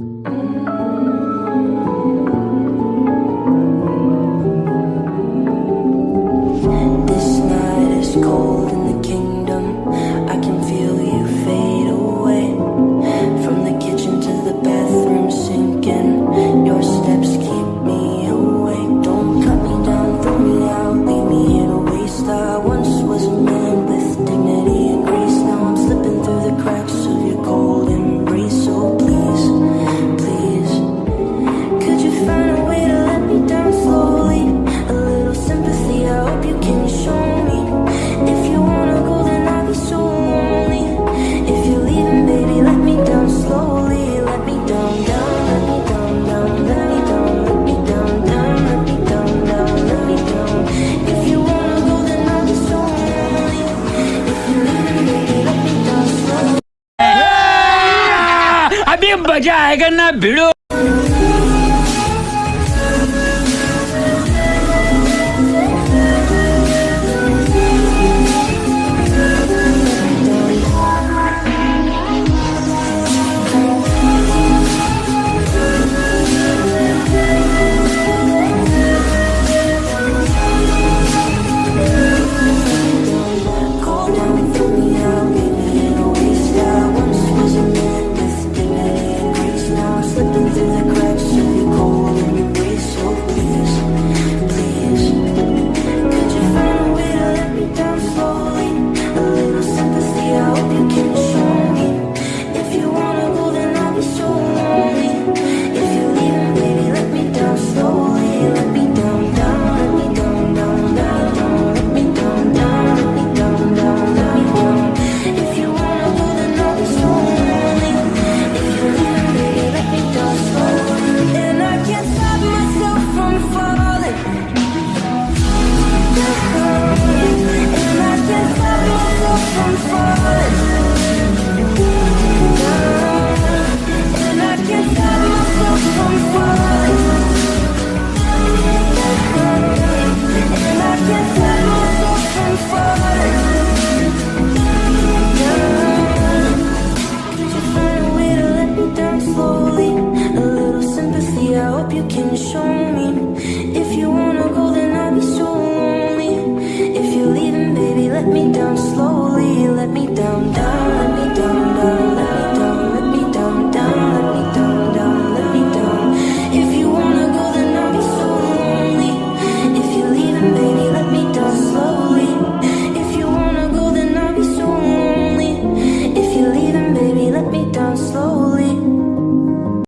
This night is cold in the kingdom. I can feel you fade away. From the kitchen to the bathroom sinking. Your steps keep me awake. Don't cut me down, throw me out, leave me here to waste. I once was a man with dignity and grace. Now I'm slipping through the cracks of your cold embrace. So please, please, could you find a way to let me down slowly? A little sympathy, I hope you can show me. If you wanna go, then I'll be so lonely. If you're leaving, baby, let me down slowly. Let me down, down, let me down, down, let me down, let me down, down, let me down, down, let me down. If you wanna go, then I'll be so lonely. If you're leaving, baby, let me down slowly. अभी मजा आएगा ना भिड़ो.